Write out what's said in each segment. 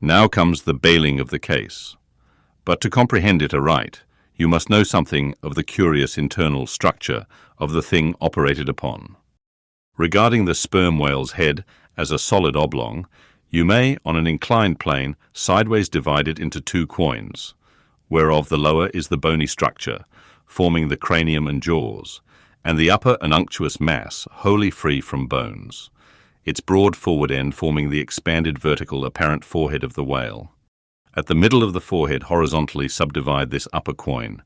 Now comes the bailing of the case. But to comprehend it aright, you must know something of the curious internal structure of the thing operated upon. Regarding the sperm whale's head as a solid oblong, you may, on an inclined plane, sideways divide it into two quoins, whereof the lower is the bony structure, forming the cranium and jaws, and the upper an unctuous mass, wholly free from bones, its broad forward end forming the expanded vertical apparent forehead of the whale. At the middle of the forehead horizontally subdivide this upper quoin,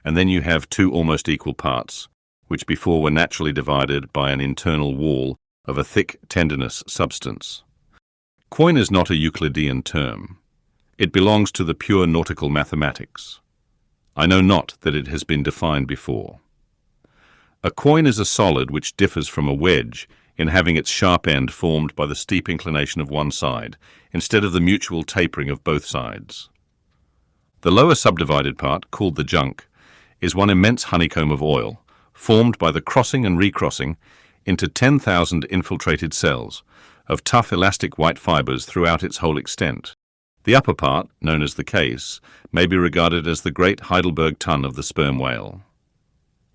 and then you have two almost equal parts, which before were naturally divided by an internal wall of a thick tendinous substance. Quoin is not a Euclidean term. It belongs to the pure nautical mathematics. I know not that it has been defined before. A quoin is a solid which differs from a wedge in having its sharp end formed by the steep inclination of one side, instead of the mutual tapering of both sides. The lower subdivided part, called the junk, is one immense honeycomb of oil, formed by the crossing and recrossing into 10,000 infiltrated cells of tough elastic white fibers throughout its whole extent. The upper part, known as the case, may be regarded as the great Heidelburgh Tun of the sperm whale.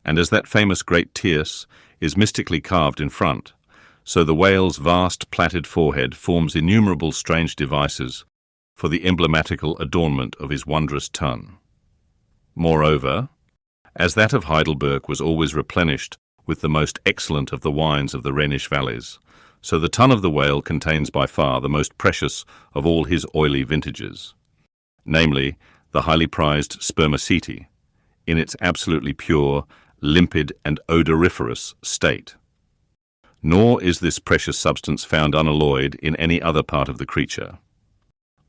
And as that famous great tierce is mystically carved in front, so the whale's vast plaited forehead forms innumerable strange devices for the emblematical adornment of his wondrous tun. Moreover, as that of Heidelberg was always replenished with the most excellent of the wines of the Rhenish valleys, so the tun of the whale contains by far the most precious of all his oily vintages, namely the highly prized spermaceti, in its absolutely pure, limpid and odoriferous state. Nor is this precious substance found unalloyed in any other part of the creature.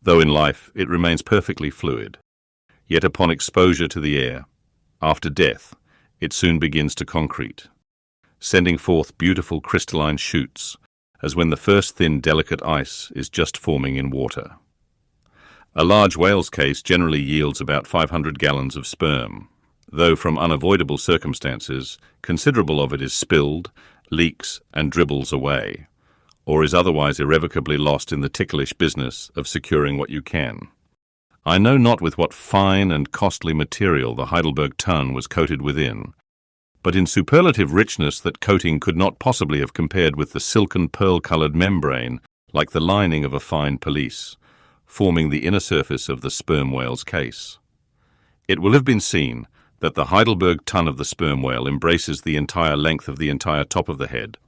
Though in life it remains perfectly fluid, yet upon exposure to the air, after death, it soon begins to concrete, sending forth beautiful crystalline shoots, as when the first thin delicate ice is just forming in water. A large whale's case generally yields about 500 gallons of sperm, though from unavoidable circumstances, considerable of it is spilled, leaks and dribbles away, or is otherwise irrevocably lost in the ticklish business of securing what you can. I know not with what fine and costly material the Heidelberg Tun was coated within, but in superlative richness that coating could not possibly have compared with the silken pearl-coloured membrane, like the lining of a fine pelisse, forming the inner surface of the sperm whale's case. It will have been seen that the Heidelberg Tun of the sperm whale embraces the entire length of the entire top of the head.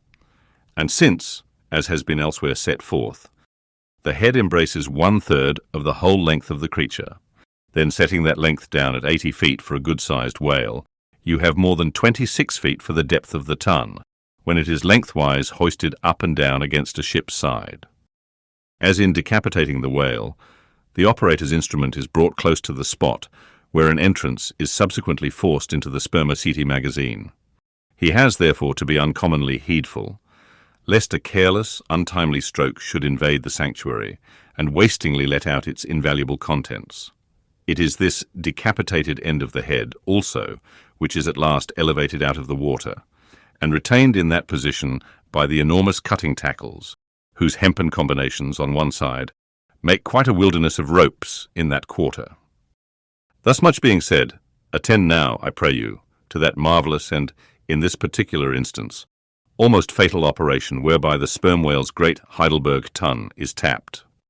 And since, as has been elsewhere set forth, the head embraces 1/3 of the whole length of the creature, then setting that length down at 80 feet for a good-sized whale, you have more than 26 feet for the depth of the tun, when it is lengthwise hoisted up and down against a ship's side. As in decapitating the whale, the operator's instrument is brought close to the spot where an entrance is subsequently forced into the spermaceti magazine. He has, therefore, to be uncommonly heedful, lest a careless, untimely stroke should invade the sanctuary and wastingly let out its invaluable contents. It is this decapitated end of the head, also, which is at last elevated out of the water, and retained in that position by the enormous cutting tackles, whose hempen combinations on one side make quite a wilderness of ropes in that quarter. Thus much being said, attend now, I pray you, to that marvellous and, in this particular instance, almost fatal operation whereby the sperm whale's great Heidelberg Tun is tapped.